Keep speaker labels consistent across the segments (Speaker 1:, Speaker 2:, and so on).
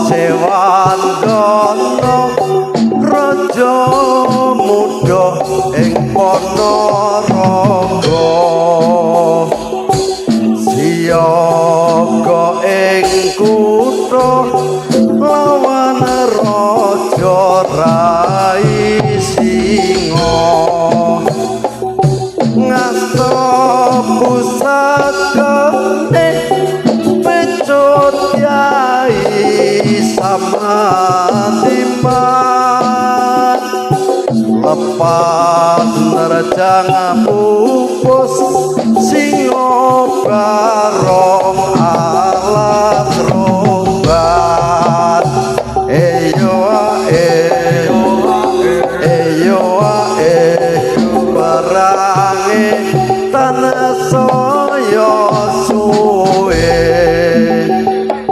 Speaker 1: Sewandana raja muda ing Ponorogo siyaga ing kutha lawan raja Rai Singa ngasta pusaka pecut yai samatiman lepas nerjang pupus singo barong alat robat eyo perangi tanah soyo suwe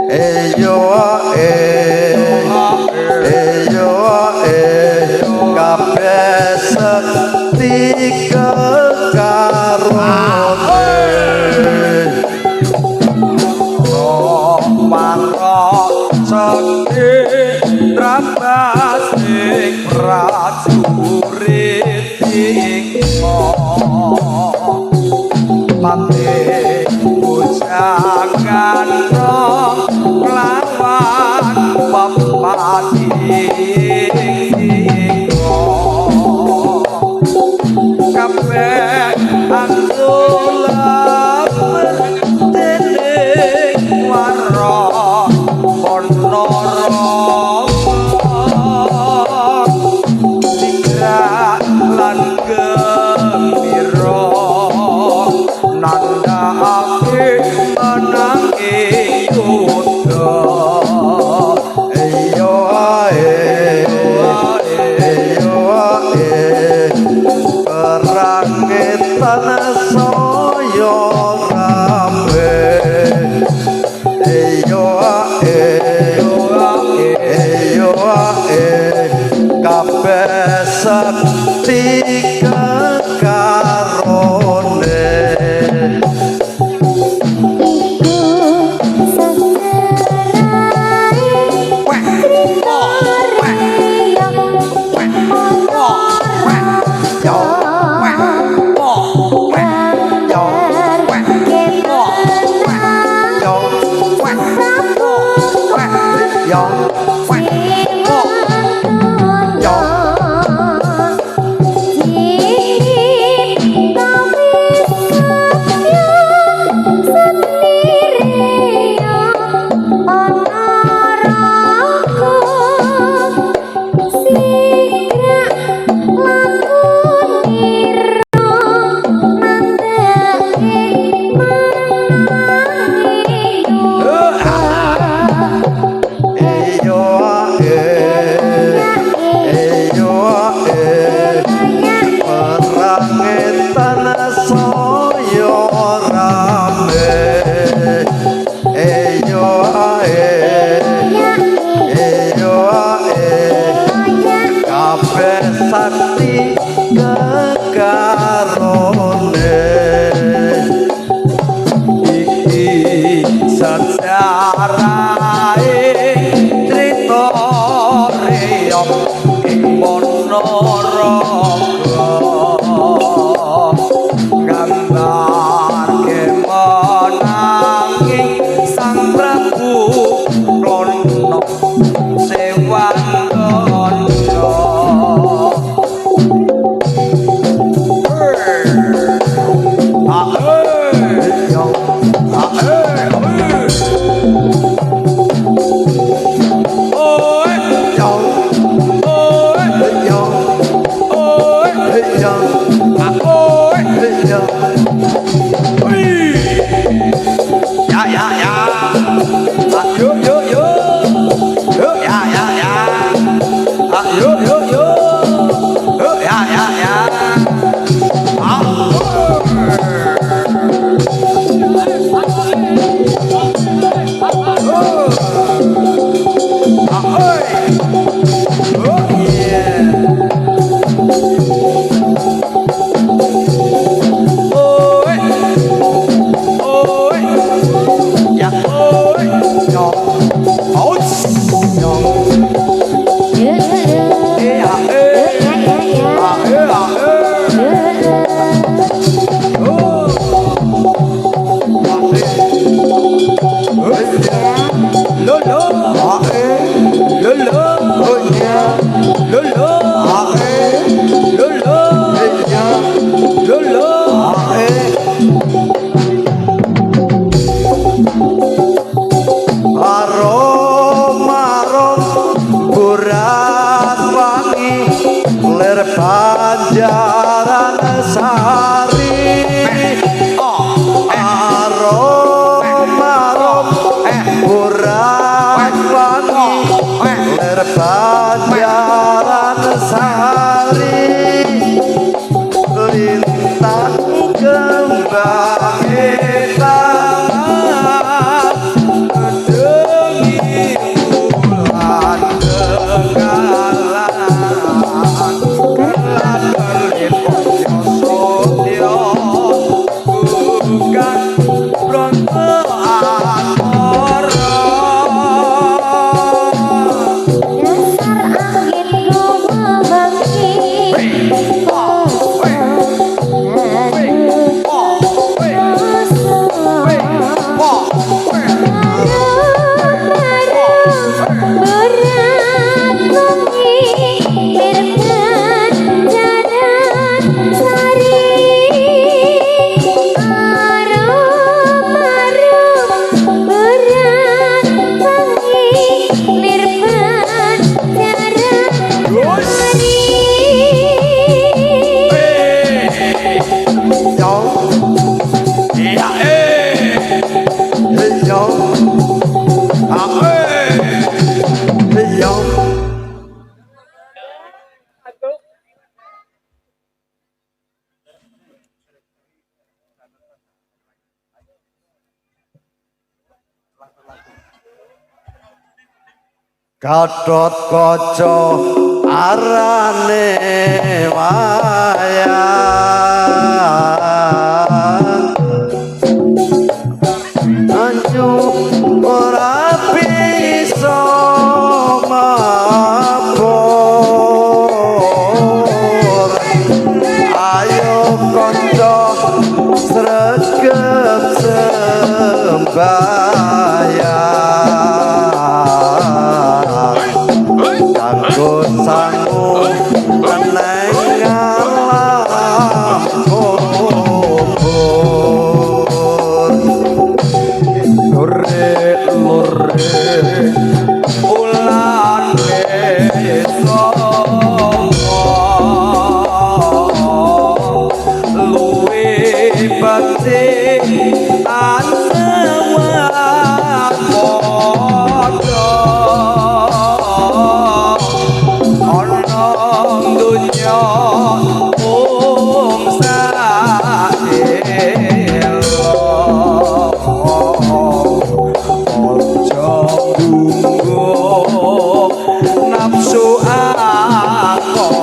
Speaker 1: eyo kabeh sekti kekarone marok sekti trambasing prajurit ingko pati bujangan rong lawan pepati kabeh antulah dening waro Ponorogo tinggal lan gembira nandhake menangi yuda eyo tanah soyo kabeh eyo kabeh sakti kekarone sakti kekarone iki sejarahe crita riyong ing Ponorogo gambar menanging Sang Prabu Klono Sewandana yo yo Gatot kaca arane wayang anyu ora bisa mabur ayo kanca sregep sembayang kanggo sangu meneng alam kubur lore ulane songo luwe penting ansewan padha ana dunya nafsu akor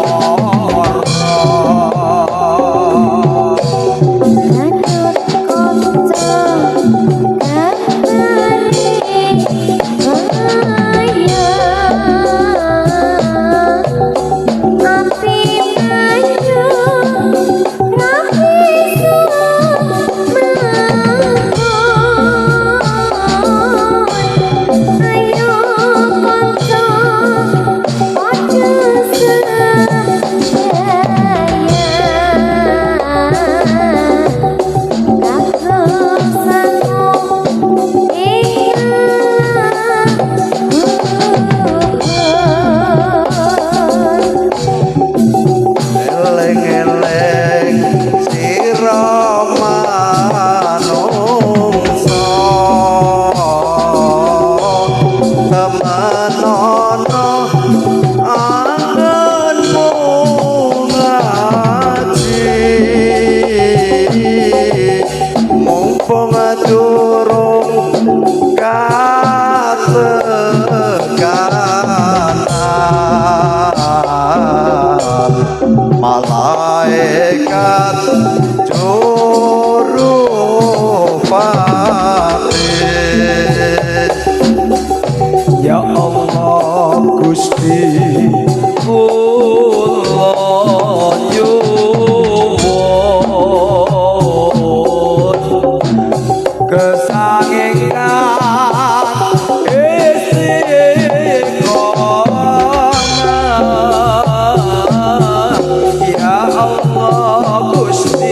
Speaker 1: malaikat jurupati ya Allah Gusti kula nyuwun kesagengan istiqomah ya Allah Gusti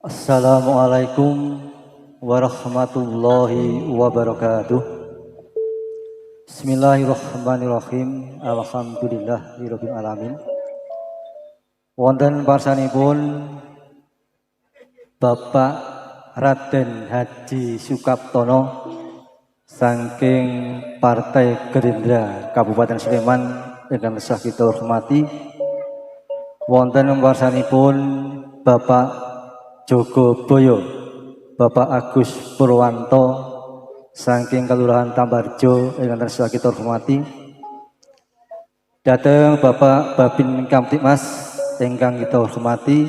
Speaker 2: Assalamualaikum warahmatullahi wabarakatuh. Bismillahirrahmanirrahim. Alhamdulillahirabbil alamin. Wonten parsanipun Bapak Raden Haji Sukaptono saking Partai Gerindra Kabupaten Sleman ingkang tansah kita hormati. Wonten parsanipun Bapak Jogoboyo, Bapak Agus Purwanto saking Kelurahan Tambarjo ingkang tansah kita hormati. Dateng Bapak Babin Kamtibmas ingkang kita hormati.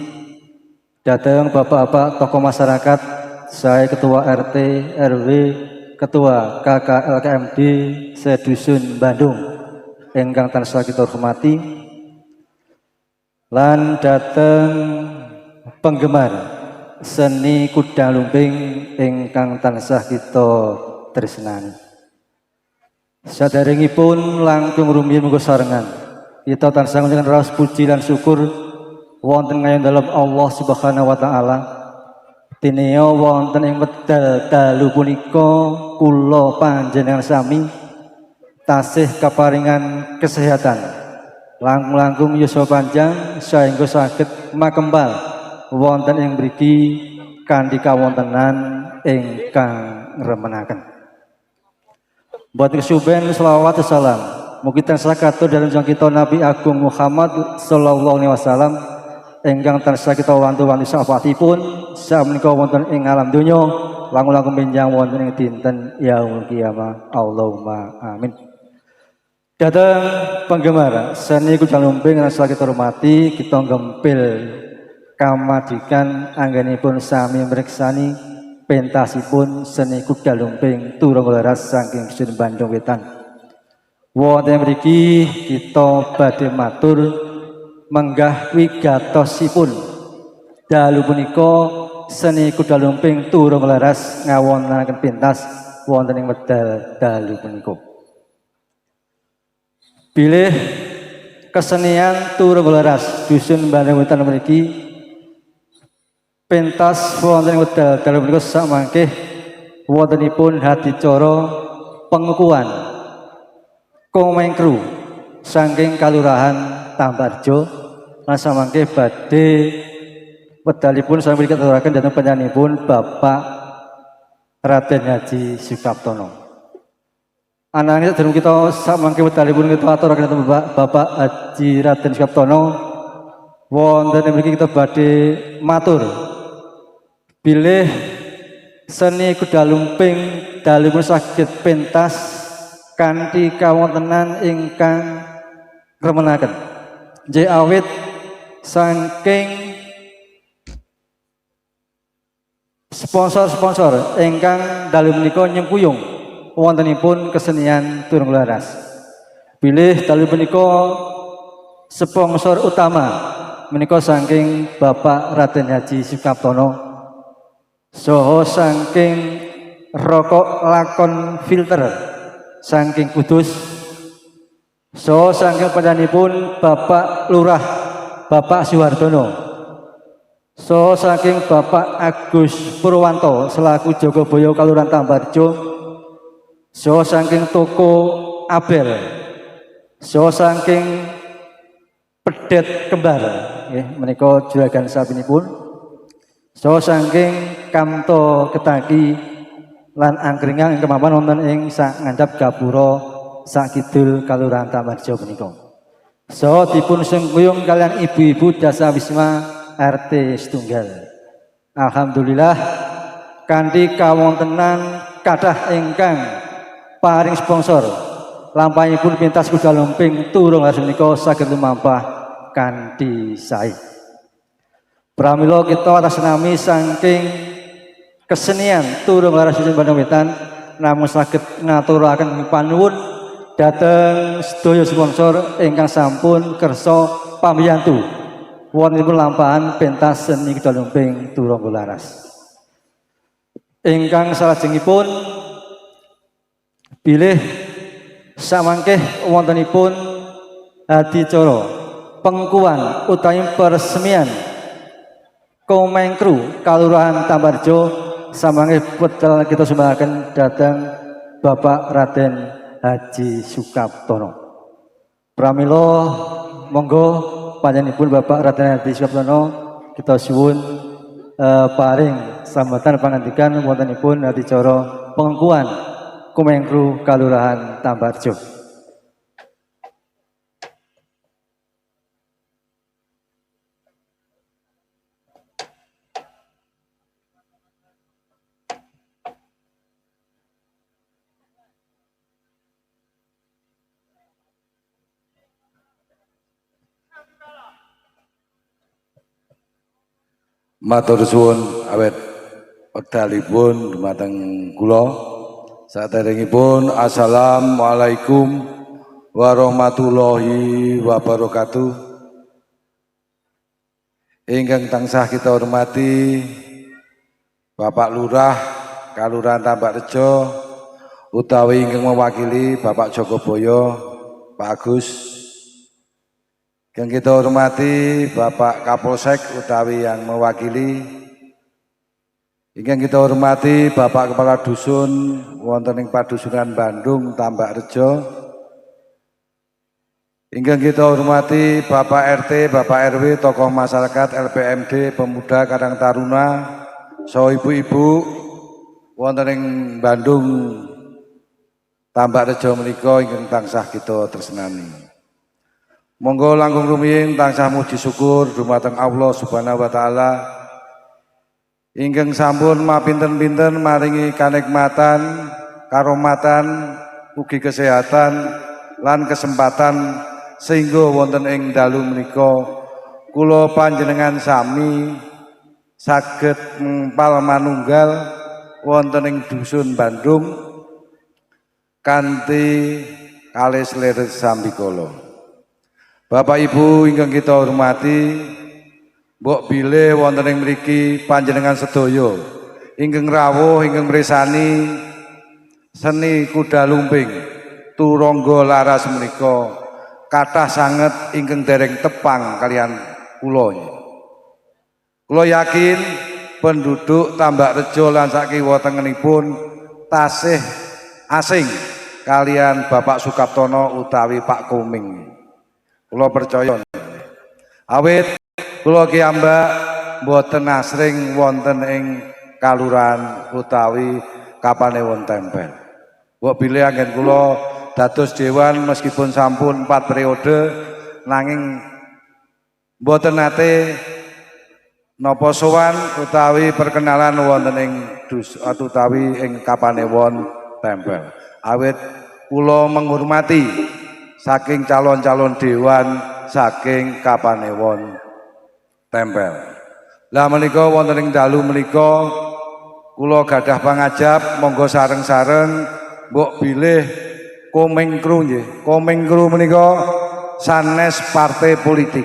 Speaker 2: Dateng Bapak-bapak tokoh masyarakat, saya Ketua RT RW, Ketua KKLKMD sedusun Bandung ingkang tansah kita hormati. Lan dateng penggemar seni kuda lumping ingkang tansah kita tresnani. Saderengipun langkung rumiyin monggo sarengan kita tansah ngunjungan raos puji lan syukur wonten kaliyan dalem Allah Subhanahu wa taala. Tineo wonten ing wekdal dalu punika kula panjenengan sami tasih kaparingan kesehatan langkung yuswa panjang saengga saged makembal wonten ing mriki kanthi kawontenan ingkang remenaken. Boten kesuben selawat salam mugi tansah katur dalem kita Nabi Agung Muhammad sallallahu alaihi wasallam ingkang tansah kita wantu-wantu syafaatipun samenika wonten ing alam donya langkung benjang wonten ing dinten yaumul kiamah. Allahumma amin. Datang penggemar seni kuda lumping tansah kita hormati, kita gempil kamadikan anggenipun sami mreksani pentasipun seni kuda lumping turung leras saking Dusun Bandung Wetan. Wonten mriki kita badhe matur menggah wigatosipun dalu punika seni kuda lumping turung leras ngawontenaken pentas wonten ing wedal dalu punika. Bilih kesenian turung leras Dusun Bandung Wetan mriki pentas wonten ing wedal dalu punika samangke wontenipun hadicara pengukuhan komengkru saking Kalurahan Tambarjo lan samangke badhe wedalipun sami katuraken dhateng penyanipun Bapak Raden Haji Sukaptono. Ananging sedhereng kita samangke wedalipun kita aturaken dhateng Bapak Haji Raden Sukaptono wonten mriki kita badhe matur bilih seni kuda lumping dalipun saged pentas kanthi kawontenan ingkang remenaken. Nggih awit saking sponsor-sponsor ingkang dalu menika nyengkuyung wontenipun kesenian turung leras. Bilih dalu menika sponsor utama menika saking Bapak Raden Haji Sukaptono saha saking rokok lakon filter saking Kudus, saha saking panjenenganipun Bapak Lurah Bapak Suhardono, saha saking Bapak Agus Purwanto selaku Jogoboyo Kalurahan Tambarjo, saha saking toko Abel, saha saking Pedet Kembar nggih menika juragan sabinipun, saha saking Kamto Ketaki lan angkringan ing kemampuan wonten ing sak ngandhap gapura sak kidul Kalurahan Tambarjo menika. Saha dipun sengkuyung kalian ibu-ibu Dasa Wisma RT setunggal. Alhamdulillah kanthi kawontenan kathah ingkang paring sponsor lampahipun pentas kuda lumping turung leras menika saged lumampah kanthi sae. Pramila kita atas nami saking kesenian turung leras Dusun Bandung Wetan namung saged ngaturaken panuwun dhateng sedaya sponsor ingkang sampun kersa pambiyantu wontenipun lampahan pentas seni kuda lumping turung leras. Ingkang salajengipun bilih samangke wontenipun adicara pengukuhan utawi peresmian Komengkru Kalurahan Tambarjo samangke pecel kita sumbangaken dhateng Bapak Raden Haji Sukaptono. Pramila monggo panjenenganipun Bapak Raden Haji Sukaptono kita suwun paring sambatan pangandikan wontenipun adicara pengengkuan Komengkru Kalurahan Tambarjo.
Speaker 3: Matur suwun awet wekdalipun dumateng kula. Saderengipun assalamualaikum warahmatullahi wabarakatuh. Ingkang tansah kita hormati Bapak Lurah Kalurahan Tambarjo utawi ingkang mewakili Bapak Jogoboyo, Pak Agus. Yang kita hormati Bapak Kapolsek utawi yang mewakili. Yang kita hormati Bapak Kepala Dusun wonten ing Padusunan Bandung Tambarjo. Yang kita hormati Bapak RT, Bapak RW, tokoh masyarakat, LPMD, pemuda Karang Taruna, so ibu-ibu wonten ing Bandung Tambarjo menika ingkang tansah kita tresnani. Monggo langkung rumiyin tansah muji syukur dumateng Allah Subhanahu wa taala ingkang sampun mapinten-pinten maringi kanikmatan, karomatan, ugi kesehatan lan kesempatan sehingga wonten ing dalu menika kula panjenengan sami saged ngempal manunggal wonten ing dusun Bandung kanthi kalih sleret sambikala. Bapak Ibu ingkang kita hormati, mbok bilih wonten ing mriki panjenengan sedaya ingkang rawuh ingkang mresani seni kuda lumping turangga laras menika kathah sanget ingkang dereng tepang kalian kula. Kula yakin penduduk Tambarjo lan sakiwa tengenipun tasih asing kalian Bapak Sukaptono utawi Pak Komeng. Kula percaya awit kula ki ambak mboten asring wonten ing kalurahan utawi Kapanewon Tempel. Mbok bilih anggen kula dados dewan meskipun sampun 4 periode nanging mboten nate napa sowan utawi perkenalan wonten ing utawi ing Kapanewon Tempel. Awit kula menghormati saking calon-calon dewan saking Kapanewon Tempel. Lah menika wonten ing dalu menika kula gadah pangajap monggo sareng-sareng mbok bilih Komengkru nggih. Komengkru menika sanes partai politik.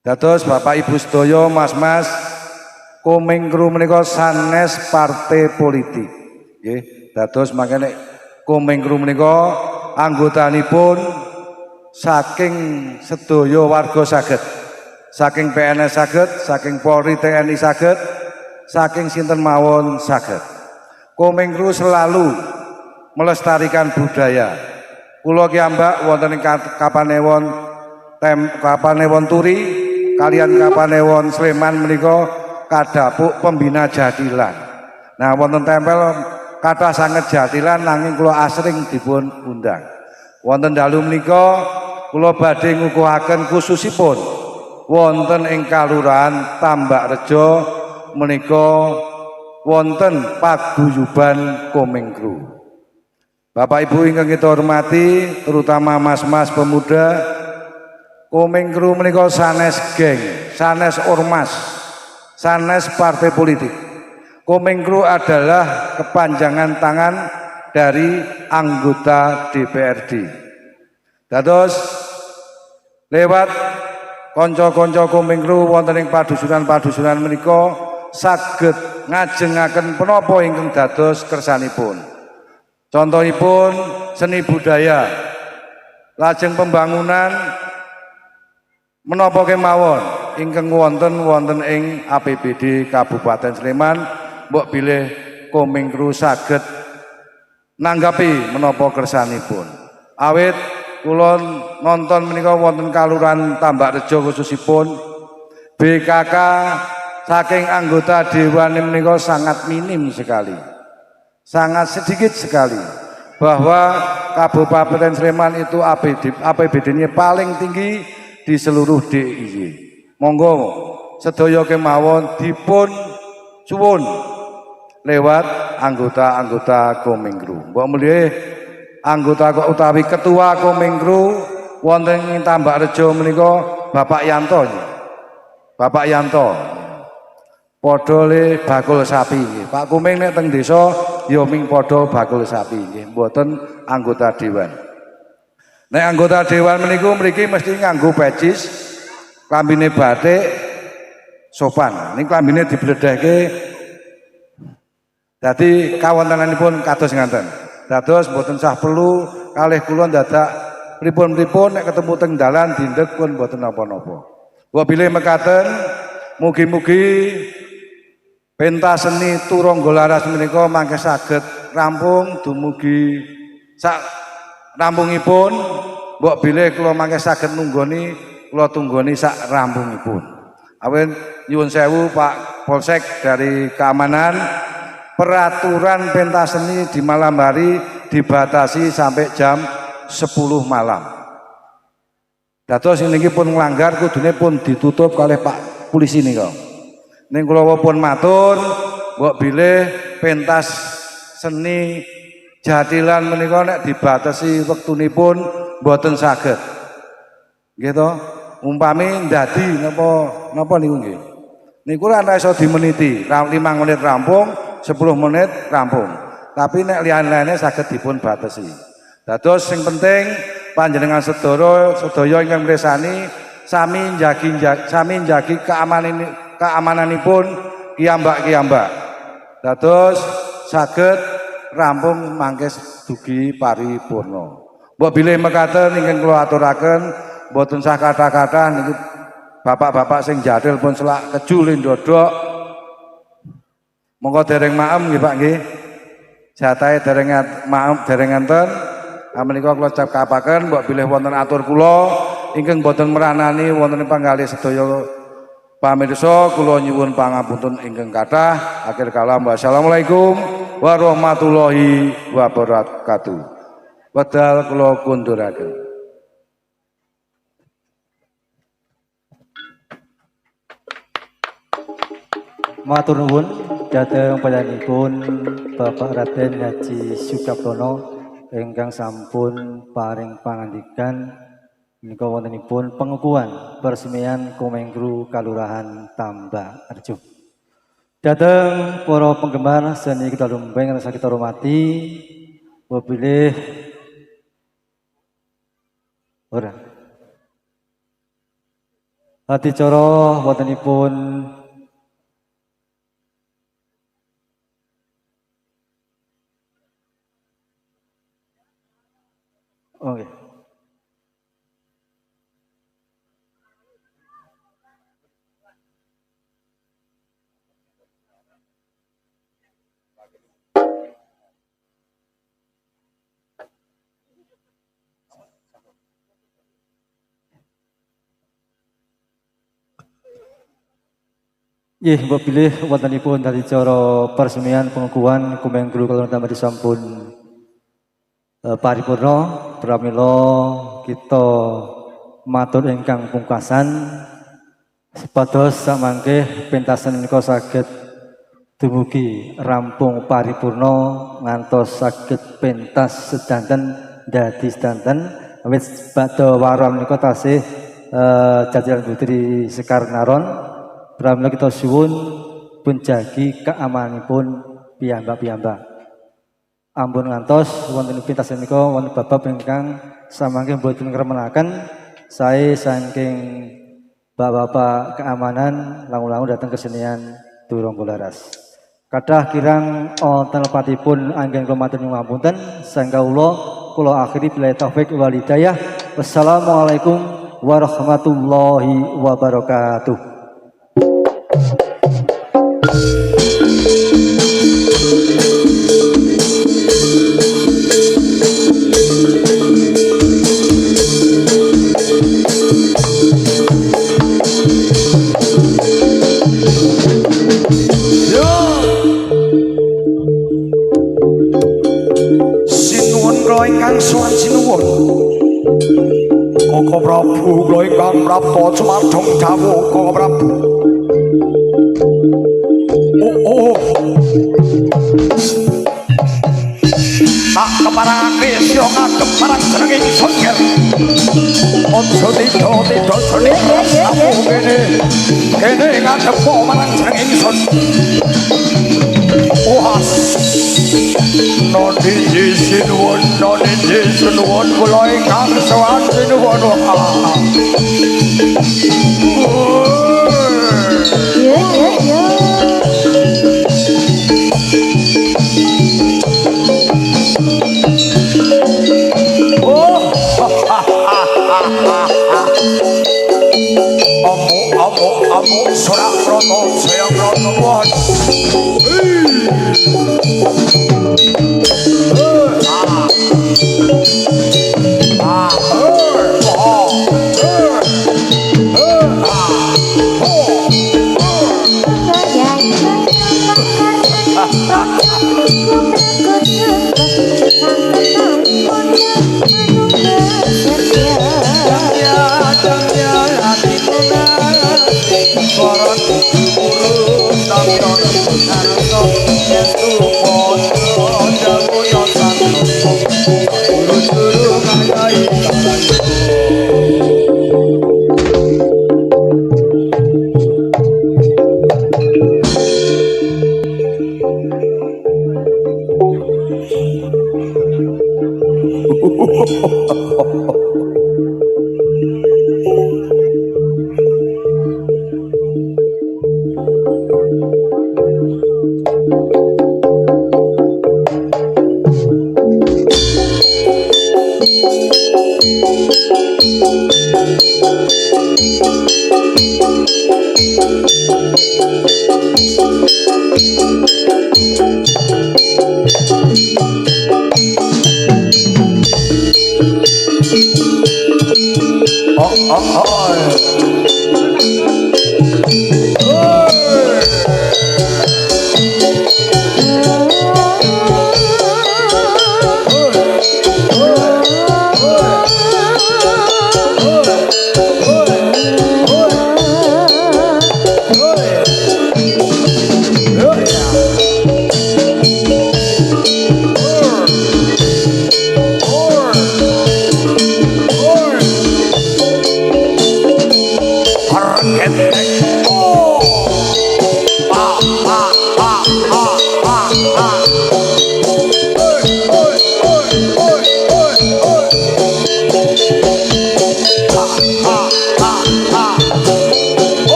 Speaker 3: Dados Bapak Ibu sedaya Mas-mas Komengkru menika sanes partai politik. Nggih. Dados mangkene Komengkru menika anggotanipun saking sedaya warga saged, saking PNS saged, saking Polri TNI saged, saking sinten mawon saged. Komengkru selalu melestarikan budaya. Kula ki ambak wonten ing Kapanewon Turi kalian Kapanewon Sleman menika kadhapuk pembina jadilan. Nah wonten tempel kathah sanget jatilan nanging kula asring dipun undang. Wonten dalu menika kula badhe ngukuhaken khususipun wonten ing Kalurahan Tambarjo menika wonten paguyuban Komengkru. Bapak Ibu ingkang kita hormati, terutama mas-mas pemuda, Komengkru menika sanes geng, sanes ormas, sanes partai politik. Komengkru adalah kepanjangan tangan dari anggota DPRD. Dados lewat konco-konco Komengkru wonten ing padusunan-padusunan menika saged ngajengaken menapa ingkang dados kersanipun. Contohipun seni budaya, lajeng pembangunan menapa kemawon ingkang wonten ing APBD Kabupaten Sleman mbok bilih Komengkru saged nanggapi menapa kersanipun. Awit kula nonton menika wonten Kalurahan Tambakrejo khususipun BKK saking anggota dewan menika sangat minim sekali. Sangat sedikit sekali. Bahwa Kabupaten Sleman itu APBD-nya paling tinggi di seluruh DIY. Monggo sedaya kemawon dipun suwun lewat anggota-anggota Komengkru. Mbok mulih anggota utawi ketua Komengkru wonten ing Tambakrejo menika Bapak Yanto. Bapak Yanto. Padha le bakul sapi nggih. Pak Kuming nek teng desa ya ming padha bakul sapi nggih, mboten anggota dewan. Nek anggota dewan meniku mriki mesti nganggo pecis, klambine batik, sopan. Ning klambine dibledheke. Dadi kawontenanipun kados ngaten. Dados mboten sah perlu kalih kula dadak pripun-pripun nek ketemu teng dalan dindek pun mboten napa-napa. Wa bilih mekaten mugi-mugi pentas seni Turonggolaras menika mangke saged rampung dumugi sak rampungipun. Mbok bilih kula mangke saged nunggoni kula tunggoni sak rampungipun. Awit nyuwun sewu Pak Polsek dari keamanan, peraturan pentas seni di malam hari dibatasi sampai jam 10 malam. Dados niki pun nglanggar kudune pun ditutup kalih Pak Polisi nika. Ning kula pun matur, mbok bilih pentas seni Jatilan menika nek dibatasi wektunipun mboten saged. Nggih to? Umpami ndadi napa niku nggih. Niku ora iso dimeniti, 5 menit rampung, 10 menit rampung. Tapi nek liyan-liyane saged dipun batasi. Dados sing penting panjenengan sedaya ingkang mirsani sami njagi keamananipun kiyambak-kiyambak. Dados saged rampung mangke dugi paripurna. Mbok bilih mekaten ingkang kula aturaken mboten sah kata-kata niki bapak-bapak sing jadil pun selak keju lindodok. Monggo dereng maem nggih Pak nggih. Jatahe dereng enten. Menika kula capaken mbok bilih wonten atur kula ingkang boten meranani wonten panggalih sedaya pamirsa kula nyuwun pangapunten ingkang kathah. Akhir kalam wassalamualaikum warahmatullahi wabarakatuh. Wedal kula kunduraken.
Speaker 2: Matur nuwun dhateng panjenenganipun Bapak Raden Haji Sukaptono ingkang sampun paring pangandikan menika wontenipun pengukuhan peresmian Komengkru Kalurahan Tambakrejo. Dhateng para penggemar seni kita lumbeng rasa kita hormati, wabilih ora adicara wontenipun oke. Nggih, mbok bilih wontenipun dadi cara peresmian pengukuhan Komengkru Kalurahan Tambakrejo sampun paripurna pramila kita matur ingkang pungkasan supados samangke pentasan menika saged dumugi rampung paripurna ngantos saged pentas sedanten dadi sedanten awit badhe waron menika tasih Jatilan Putri Sekar Naron. Pramila kita suwun penjagi keamananipun piyambak-piyambak. Ampun ngantos wonten pintas menika wonten babab ingkang samangke boten ngremenaken sae saking bapak-bapak keamanan langun-langun datang kesenian Turonggolaras. Kadah kirang telepatipun anggen kula matur nyuwun ngapunten sang kawula kula akhiri billahi taufik wal hidayah. Wassalamualaikum warahmatullahi wabarakatuh.
Speaker 3: Ingkang sowan sinuwun Koko Prabu kula ingkang prapta cumadhong dawuh Koko Prabu tak keparangake sira ngadhep marang jenenging Songker aja tida jane kene ngadhep marang jenenging Sun Noni sinuwun kula ingkang sowan sinuwun Amuk sorak proto saya proto won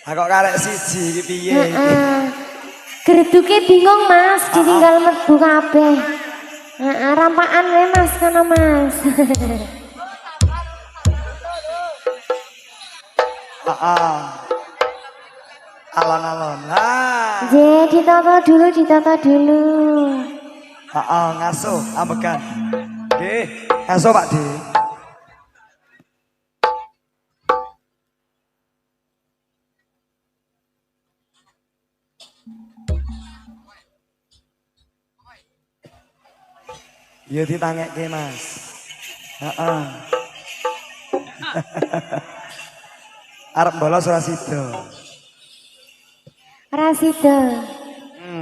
Speaker 1: Aku karek siji iki piye iki?
Speaker 4: Heeh. Gerduke bingung Mas, ditinggal mlebu kabeh. Heeh, rampakan wae Mas kono Mas.
Speaker 1: Heeh. Alon-alon. Nah.
Speaker 4: Je, ditata dulu, ditata dulu.
Speaker 1: Heeh, ngaso ambekan. Nggih, ngaso Pak De. Ya ditangekke Mas. Heeh. Arep bolos ora sida.
Speaker 4: Rasida.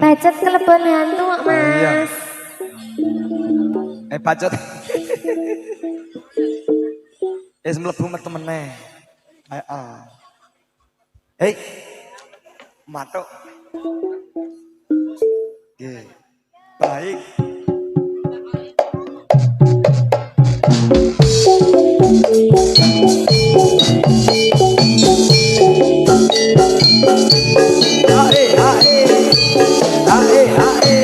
Speaker 4: Bacet kelebon hantu kok
Speaker 1: iya.
Speaker 4: Mas.
Speaker 1: Bacot. Wis mlebu metu meneh. Heeh. Hei. Matuk. Nggih. Baik. Hae hae. Hae hae.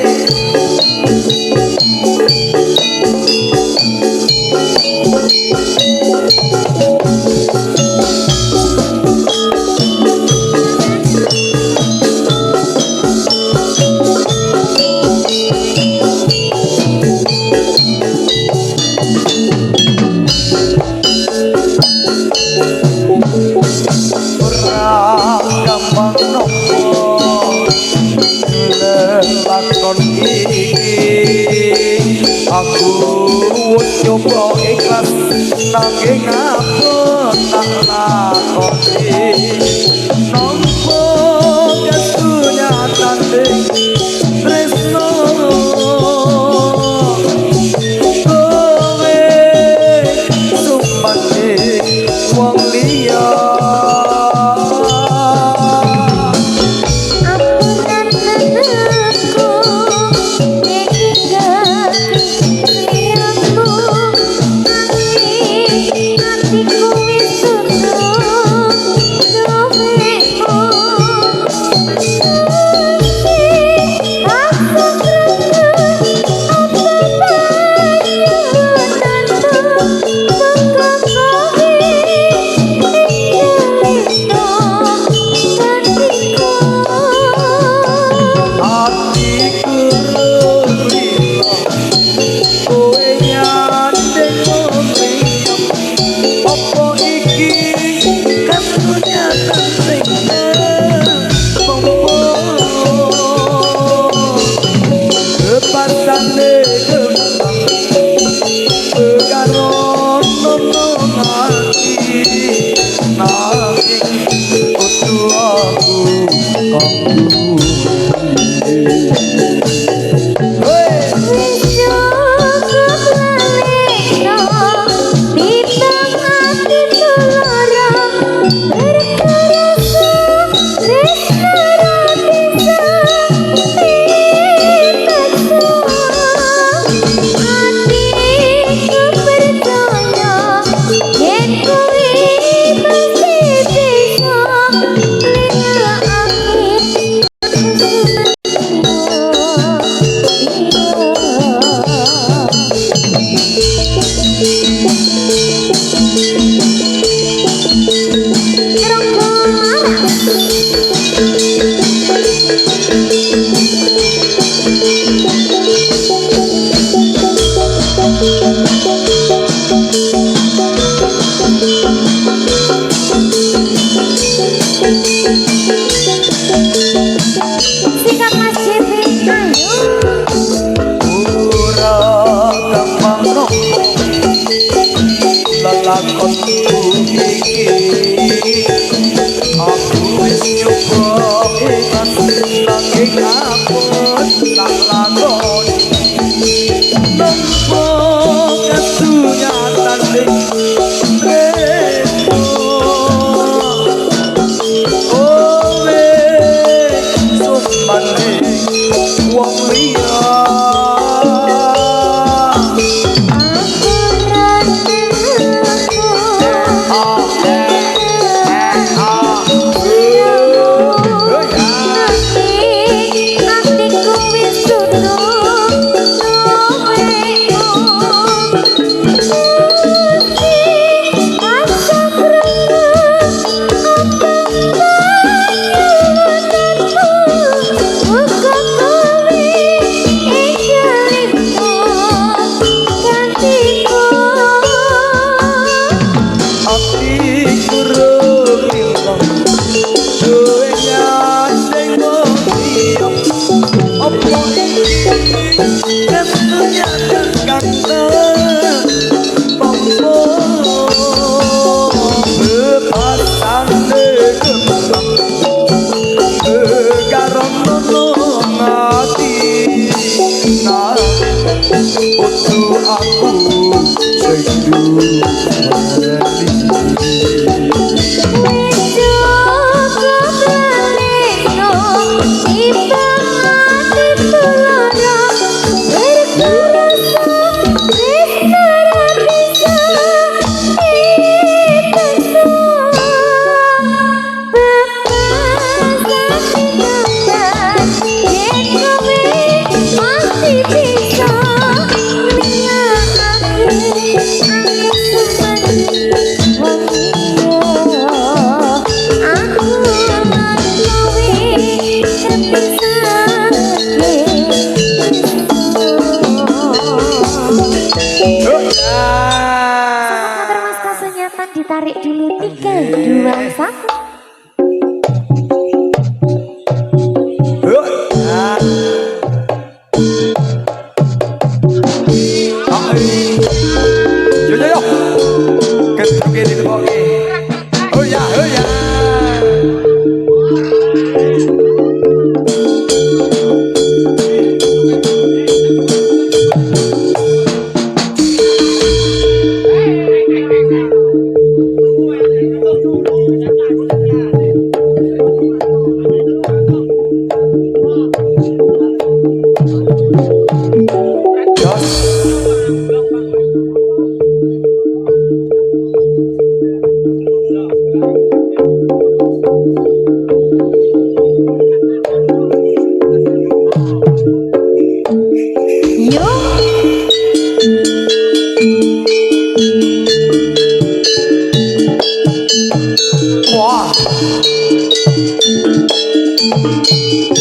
Speaker 1: Lakon iki aku coba ikhlas nanging apa tak lakoni nampa jatuhnya tanding tresno kowe sumpane wong liya.
Speaker 4: Hatiku wis tutup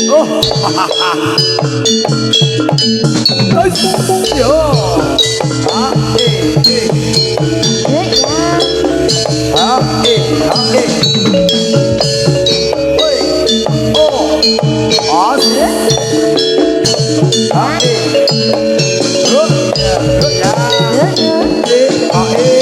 Speaker 1: Oh. Yo. Ah, eh.
Speaker 4: Ya ya.
Speaker 1: Ah, eh. Oi. Oh. Ah, eh. Ah, eh. Ya.
Speaker 4: Ya ya.
Speaker 1: Ah, ya.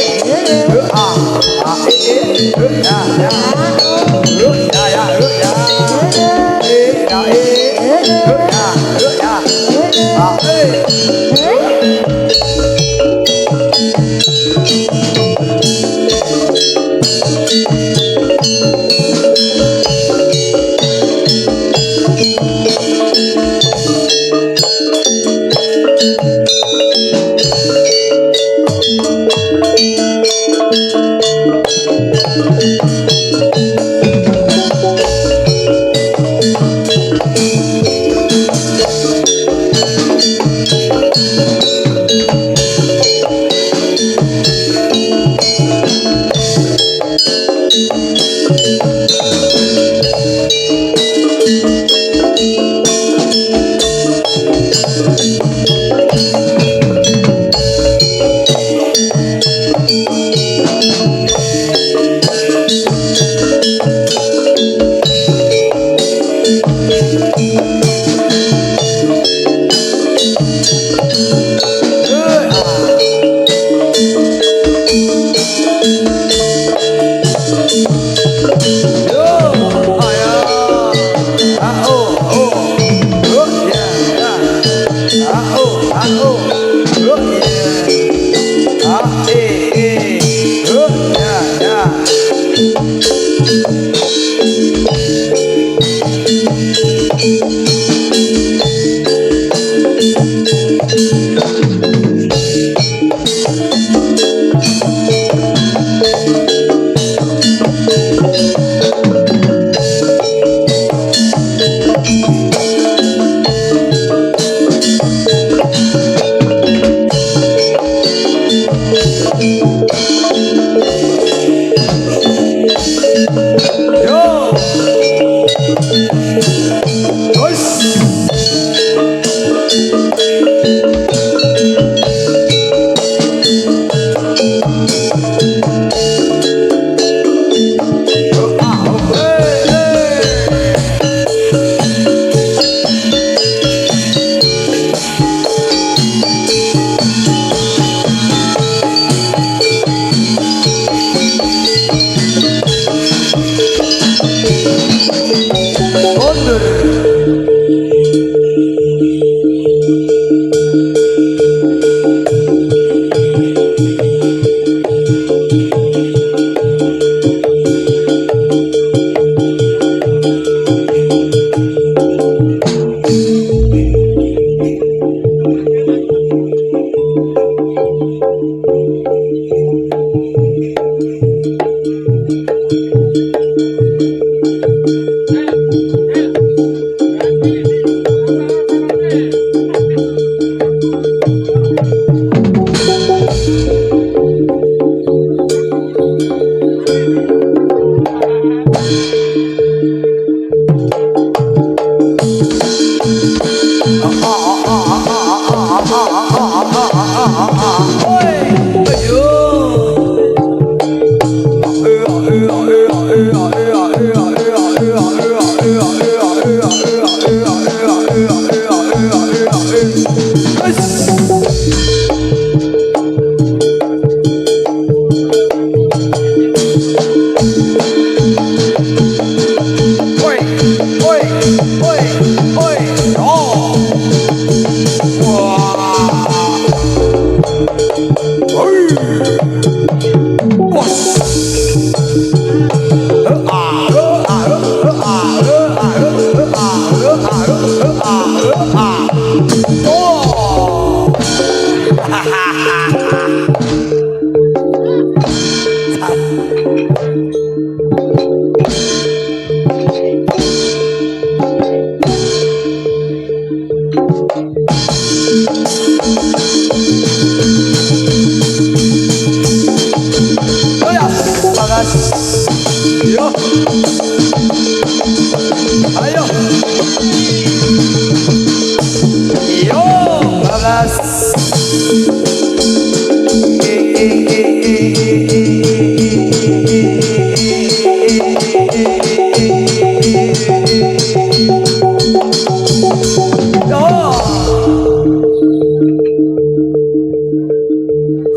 Speaker 1: balas.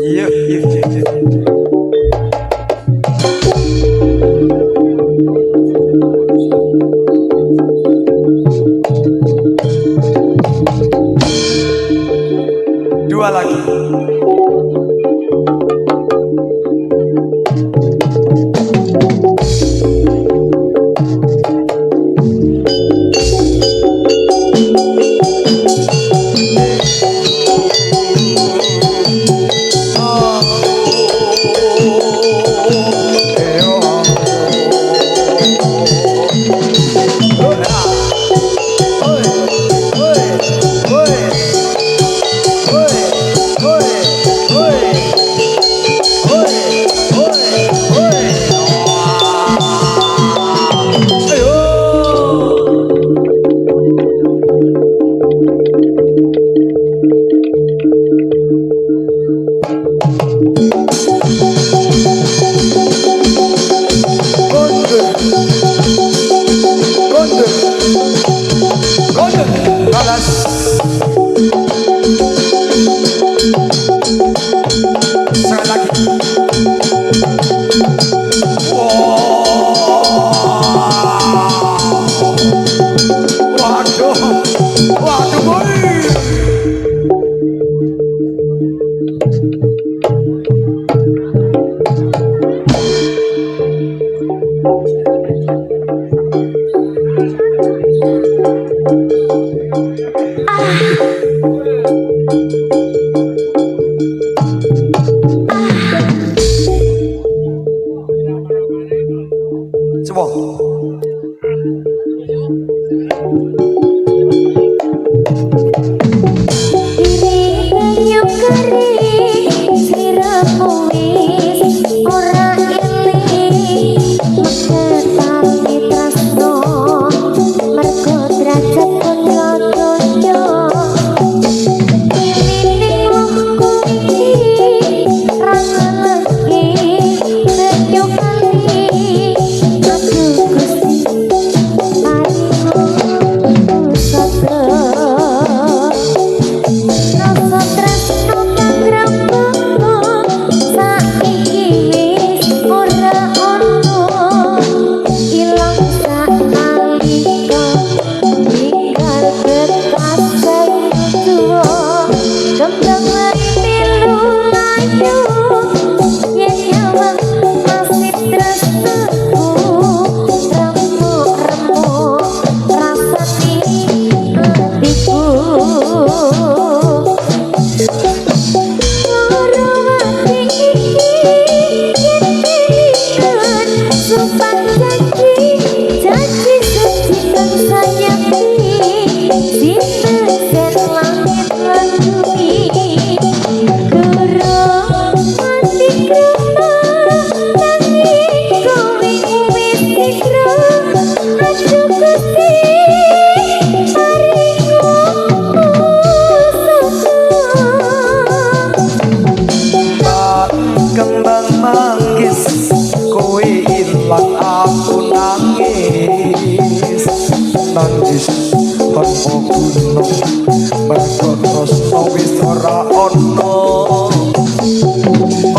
Speaker 1: Iya, iya, iya, iya. Dua lagi.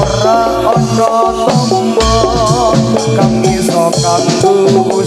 Speaker 1: Ora ana tombo kang iso kanggo